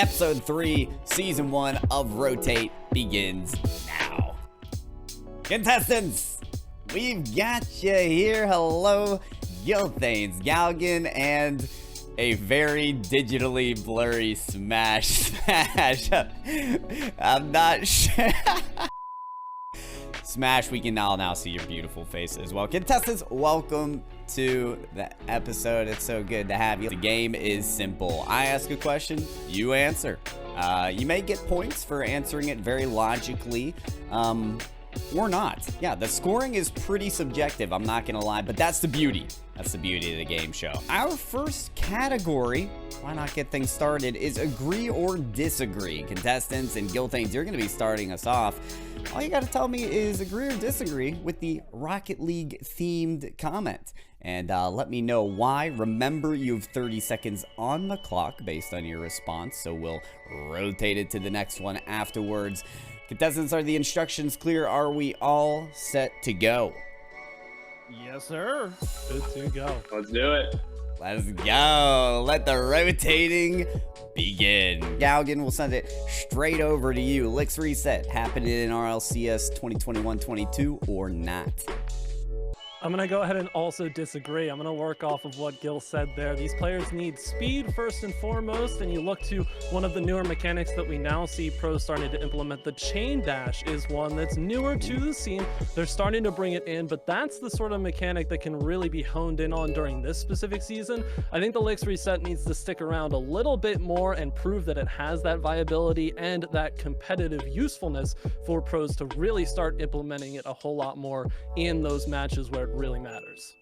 Episode 3, Season 1 of Rotate begins now. Contestants, we've got you here. Hello, Gilthanes, Galgan, and a very digitally blurry Smash. I'm not sure. Smash, we can now see your beautiful face as well. Contestants, welcome to the episode. It's so good to have you. The game is simple. I ask a question, you answer. You may get points for answering it very logically, or not. Yeah, the scoring is pretty subjective, I'm not gonna lie, but that's the beauty. That's the beauty of the game show. Our first category, why not get things started, is agree or disagree. Contestants and Gilthanes, you're gonna be starting us off. All you gotta tell me is agree or disagree with the Rocket League themed comment. And let me know why. Remember, you have 30 seconds on the clock based on your response, so we'll rotate it to the next one afterwards. Contestants, are the instructions clear? Are we all set to go? Yes, sir. Good to go. Let's do it. Let's go. Let the rotating begin. Galgan, will send it straight over to you. Licks reset. Happening in RLCS 2021-22 or not? I'm going to go ahead and also disagree. I'm going to work off of what Gil said there. These players need speed first and foremost, and you look to one of the newer mechanics that we now see pros starting to implement. The chain dash is one that's newer to the scene. They're starting to bring it in, but that's the sort of mechanic that can really be honed in on during this specific season. I think the Licks reset needs to stick around a little bit more and prove that it has that viability and that competitive usefulness for pros to really start implementing it a whole lot more in those matches where it really matters.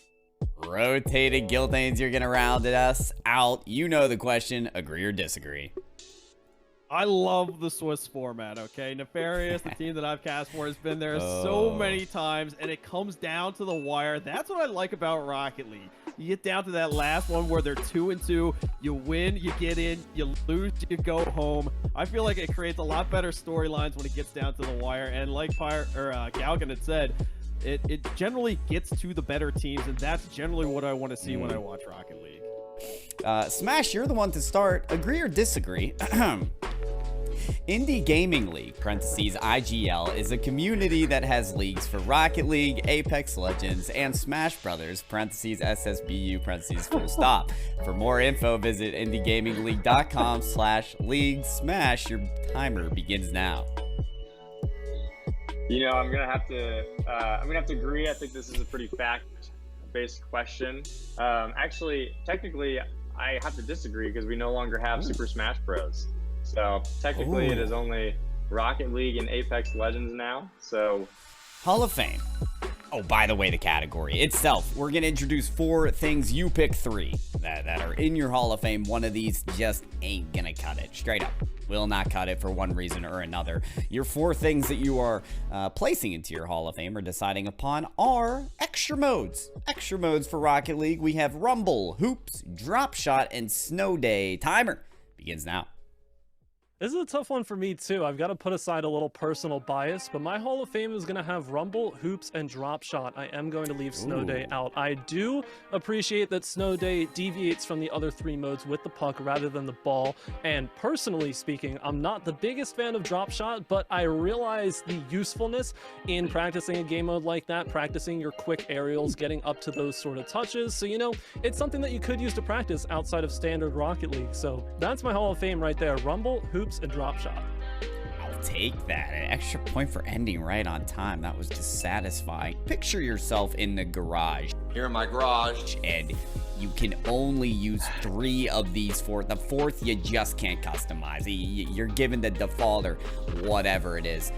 Rotated Gilthanes, you're gonna round us out. You know the question, agree or disagree. I love the Swiss format, okay? Nefarious, the team that I've cast for, has been there so many times, and it comes down to the wire. That's what I like about Rocket League. You get down to that last one where they're 2-2, you win, you get in, you lose, you go home. I feel like it creates a lot better storylines when it gets down to the wire, and like Galgan had said, it generally gets to the better teams, and that's generally what I want to see when I watch Rocket League. Smash, you're the one to start. Agree or disagree? Indie Gaming League, parentheses IGL, is a community that has leagues for Rocket League, Apex Legends, and Smash Brothers, parentheses SSBU, parentheses full stop. For more info, visit indiegamingleague.com/league. Smash, your timer begins now. You know, I'm gonna have to agree. I think this is a pretty fact-based question. Actually, technically, I have to disagree because we no longer have Super Smash Bros. So technically, it is only Rocket League and Apex Legends now. So Hall of Fame. Oh, by the way, the category itself, we're going to introduce 4 things. You pick 3 that are in your Hall of Fame. One of these just ain't going to cut it. Straight up. Will not cut it for one reason or another. Your 4 things that you are placing into your Hall of Fame or deciding upon are extra modes. Extra modes for Rocket League. We have Rumble, Hoops, Drop Shot, and Snow Day. Timer begins now. This is a tough one for me too. I've got to put aside a little personal bias, but my Hall of Fame is going to have Rumble, Hoops, and Drop Shot. I am going to leave Snow Day out. I do appreciate that Snow Day deviates from the other 3 modes with the puck rather than the ball, and personally speaking, I'm not the biggest fan of Drop Shot, but I realize the usefulness in practicing a game mode like that, practicing your quick aerials, getting up to those sort of touches. So, you know, it's something that you could use to practice outside of standard Rocket League. So that's my Hall of Fame right there. Rumble, Hoops, and Drop Shot. I'll take that. An extra point for ending right on time. That was just satisfying. Picture yourself in the garage. Here in my garage. And you can only use 3 of these 4. The 4th, you just can't customize. You're given the default or whatever it is.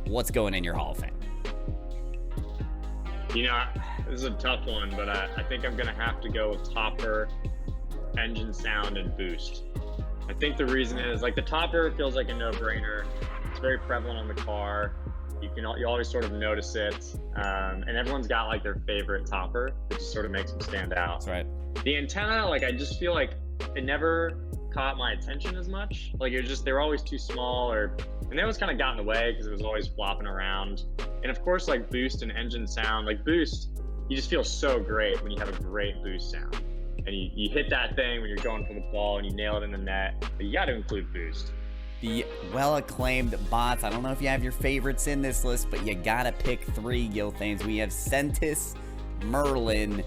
What's going in your Hall of Fame? you know, this is a tough one, but I think I'm gonna have to go with topper, engine sound, and boost. I think the reason is, like, the topper feels like a no-brainer. It's very prevalent on the car. You always sort of notice it, and everyone's got like their favorite topper. It just sort of makes them stand out. That's right. The antenna, like, I just feel like it never caught my attention as much. Like, it was just, they were always too small, and they always kind of got in the way because it was always flopping around. And of course, like, boost and engine sound, like boost, you just feel so great when you have a great boost sound. and you hit that thing when you're going for the ball and you nail it in the net. But you got to include boost. The well-acclaimed bots. I don't know if you have your favorites in this list, but you gotta pick 3, Gilthanes. We have Centis, Merlin,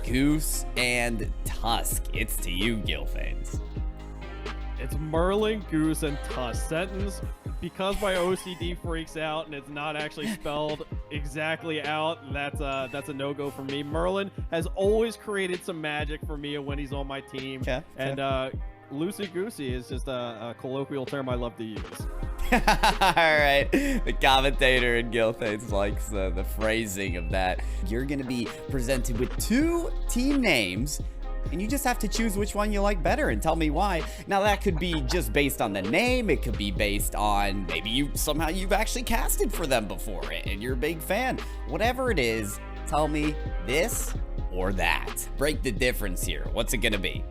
Goose, and Tusk. It's to you, Gilthanes. It's Merlin, Goose, and Tusk. Sentence, because my OCD freaks out and it's not actually spelled exactly out, that's a no-go for me. Merlin has always created some magic for me when he's on my team. Yeah, and loosey-goosey is just a colloquial term I love to use. All right, the commentator in Gilthanes likes the phrasing of that. You're gonna be presented with 2 team names, and you just have to choose which one you like better and tell me why. Now, that could be just based on the name. It could be based on maybe you've actually casted for them before and you're a big fan. Whatever it is, tell me this or that. Break the difference here. What's it gonna be?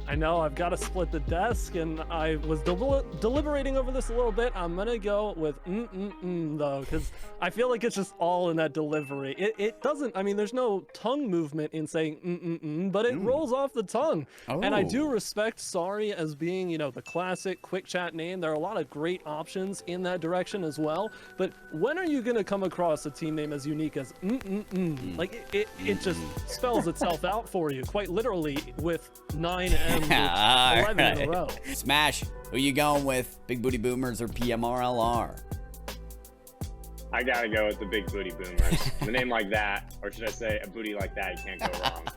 I know I've got to split the desk, and I was deliberating over this a little bit. I'm gonna go with though, because I feel like it's just all in that delivery. It doesn't. I mean, there's no tongue movement in saying but it rolls off the tongue. Oh. And I do respect Sorry as being, the classic quick chat name. There are a lot of great options in that direction as well. But when are you gonna come across a team name as unique as Like it just spells itself out for you, quite literally, with 9 M's, 11 in a row. Smash, who you going with? Big Booty Boomers or PMRLR? I gotta go with the Big Booty Boomers. The name like that, or should I say a booty like that, you can't go wrong.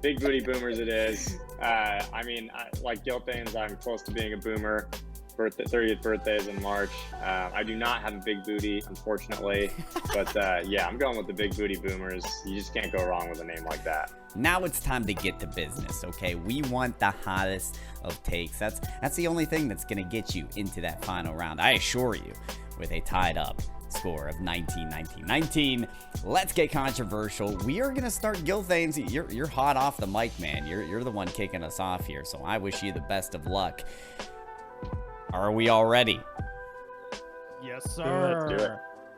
Big Booty Boomers it is. I mean, like Gilthanes, I'm close to being a boomer. 30th birthday is in March. I do not have a big booty, unfortunately. But yeah, I'm going with the Big Booty Boomers. You just can't go wrong with a name like that. Now it's time to get to business, okay? We want the hottest of takes. That's the only thing that's gonna get you into that final round, I assure you, with a tied up score of 19-19. Let's get controversial. We are gonna start. Gilthanes, you're hot off the mic, man. You're the one kicking us off here, so I wish you the best of luck. Are we all ready? Yes, sir. Let's do it.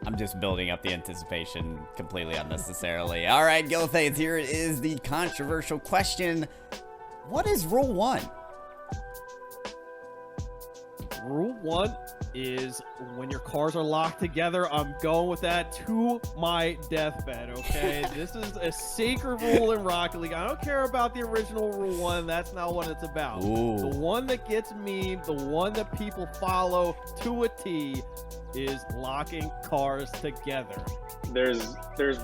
I'm just building up the anticipation completely unnecessarily. All right, Gilthanes, here it is, the controversial question. What is Rule 1? Rule 1 is when your cars are locked together, I'm going with that to my deathbed, okay? This is a sacred rule in Rocket League. I don't care about the original Rule 1. That's not what it's about. Ooh. The one that gets memed, the one that people follow to a T, is locking cars together. There's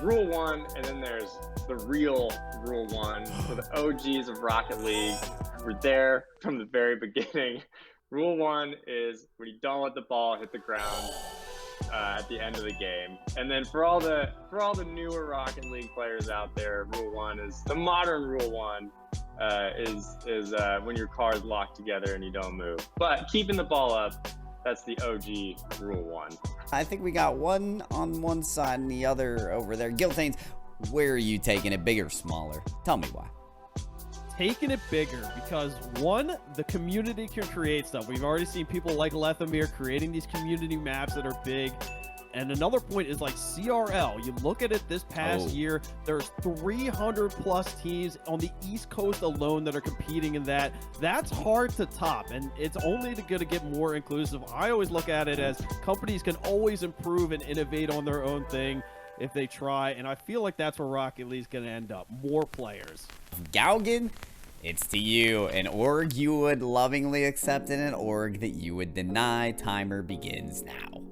Rule 1, and then there's the real Rule 1 for the OGs of Rocket League. We're there from the very beginning. Rule 1 is when you don't let the ball hit the ground at the end of the game. And then for all the newer Rocket League players out there, Rule 1 is the modern Rule 1 is when your car is locked together and you don't move. But keeping the ball up, that's the OG Rule 1. I think we got one on one side and the other over there. Gilthanes, where are you taking it? Bigger, smaller? Tell me why. Taking it bigger because, one, the community can create stuff. We've already seen people like Lethamir creating these community maps that are big. And another point is like CRL. You look at it this past year, there's 300 plus teams on the East Coast alone that are competing in that. That's hard to top, and it's only going to get more inclusive. I always look at it as companies can always improve and innovate on their own thing if they try, and I feel like that's where Rocket League's going to end up. More players. Gaugen, it's to you. An org you would lovingly accept and an org that you would deny. Timer begins now.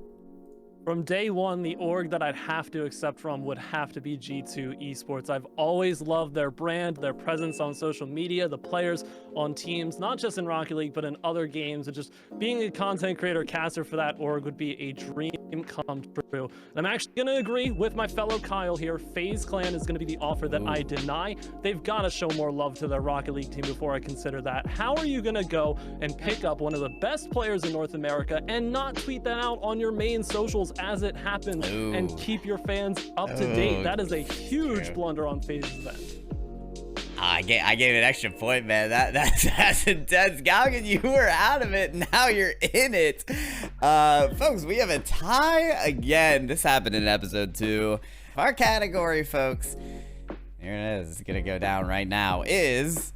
From day one, the org that I'd have to accept from would have to be G2 Esports. I've always loved their brand, their presence on social media, the players on teams, not just in Rocket League, but in other games. And just being a content creator caster for that org would be a dream come true. And I'm actually going to agree with my fellow Kyle here. FaZe Clan is going to be the offer that I deny. They've got to show more love to their Rocket League team before I consider that. How are you going to go and pick up one of the best players in North America and not tweet that out on your main socials as it happens and keep your fans up to date? That is a huge blunder on FaZe's end. I gave an extra point, man. That's intense. Gaugen, you were out of it. Now you're in it. Folks, we have a tie again. This happened in episode 2. Our category, folks, here it is. It's going to go down right now, is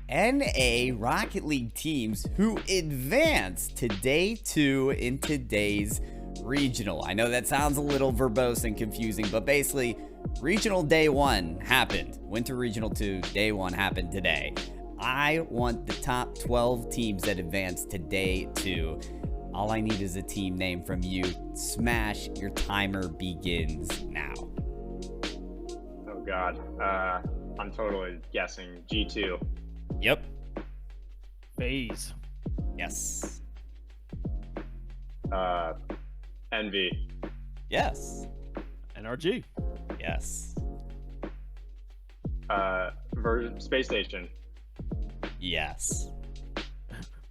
NA Rocket League teams who advanced to day 2 in today's regional. I know that sounds a little verbose and confusing, but basically, regional day 1 happened. Winter regional 2, day 1 happened today. I want the top 12 teams that advanced to day 2. All I need is a team name from you. Smash, your timer begins now. Oh God, I'm totally guessing G2. Yep. FaZe. Yes. Envy. Yes. NRG. Yes. Space Station. Yes.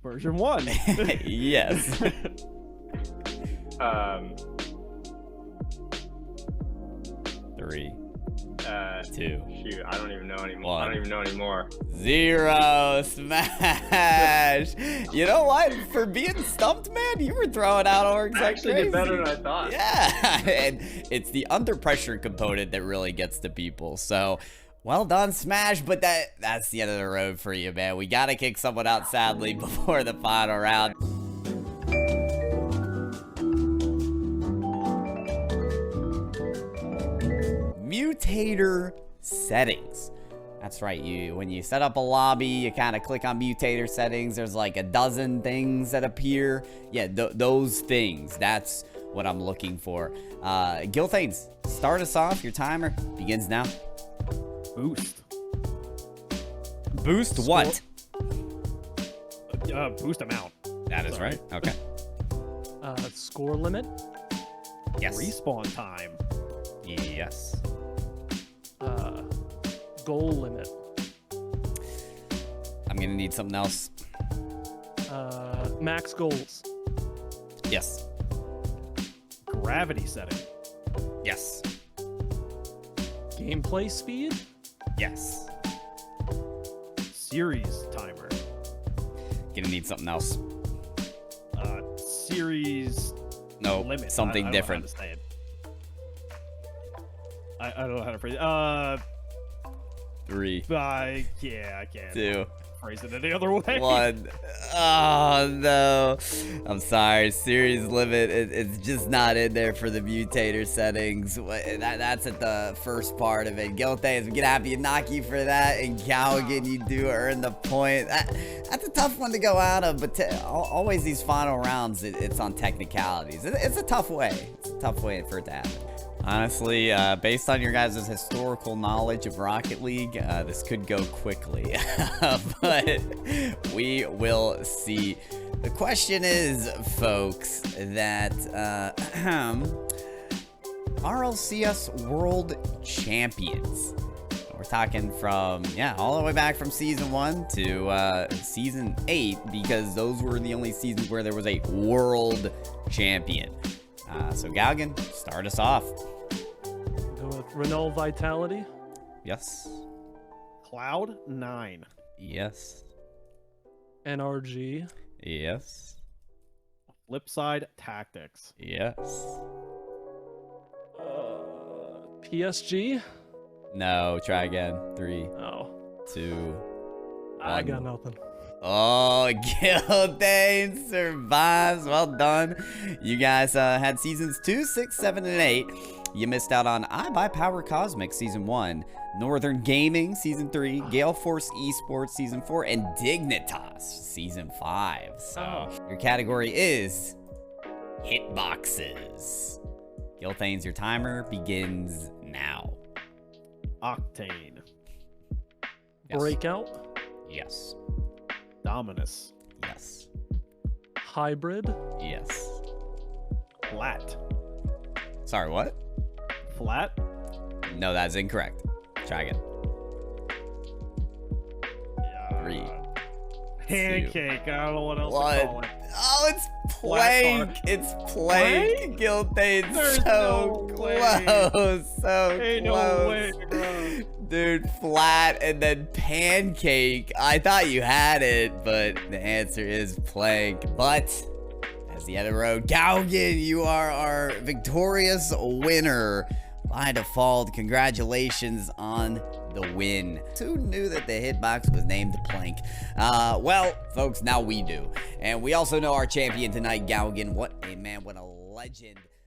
Version 1. Yes. 3, 2, Shoot, I don't even know anymore. 1. I don't even know anymore. 0. Smash. You know what? For being stumped, man, you were throwing out orgs I like actually crazy. did better than I thought. Yeah, and it's the under pressure component that really gets to people. So, well done, Smash, but that's the end of the road for you, man. We got to kick someone out, sadly, before the final round. Mutator settings. That's right, when you set up a lobby, you kind of click on mutator settings. There's like a dozen things that appear. Yeah, those things. That's what I'm looking for. Gilthanes, start us off. Your timer begins now. Boost. Boost what? Boost amount. That is right. Okay. Score limit. Yes. Respawn time. Yes. Goal limit. I'm gonna need something else. Max goals. Yes. Gravity setting. Yes. Gameplay speed. Yes. Series timer. Gonna need something else. Series No, limit. something I don't different. Know how to say it. I don't know how to phrase it. 3, Yeah, I can't 2, phrase it any other way. 1. Oh no, I'm sorry. Series limit. It's just not in there for the mutator settings. That's at the first part of it. Gilthanes, I'm gonna have you knock you for that, and Cowgan, you do earn the point. That's a tough one to go out of, but always these final rounds, it's on technicalities. It's a tough way. It's a tough way for it to happen. Honestly, based on your guys' historical knowledge of Rocket League, this could go quickly, but we will see. The question is, folks, that RLCS World Champions. We're talking from, all the way back from Season 1 to Season 8, because those were the only seasons where there was a World Champion. So, Galgan, start us off. Go with Renault Vitality. Yes. Cloud9. Yes. NRG. Yes. Flipside Tactics. Yes. PSG. No, try again. 3, Oh, 2, 1. I got nothing. Oh, Gilthanes survives. Well done. You guys had seasons 2, 6, 7, and 8. You missed out on I Buy Power Cosmic Season 1, Northern Gaming Season 3, Gale Force Esports Season 4, and Dignitas Season 5. So your category is hitboxes. Gilthanes, your timer begins now. Octane. Yes. Breakout. Yes. Dominus. Yes. Hybrid. Yes. Flat. Sorry, what? Flat. No, that's incorrect. Try again. 3. Pancake. I don't know what else to call 1. it. Oh, it's plank. It's plank. Gilthanes, There's so no way. close. So Ain't no close. way, bro. Dude, flat and then pancake. I thought you had it, but the answer is plank. But as the end of the road, Galgan, you are our victorious winner by default. Congratulations on the win. Who knew that the hitbox was named Plank? Well, folks, now we do. And we also know our champion tonight, Galgan. What a man, what a legend.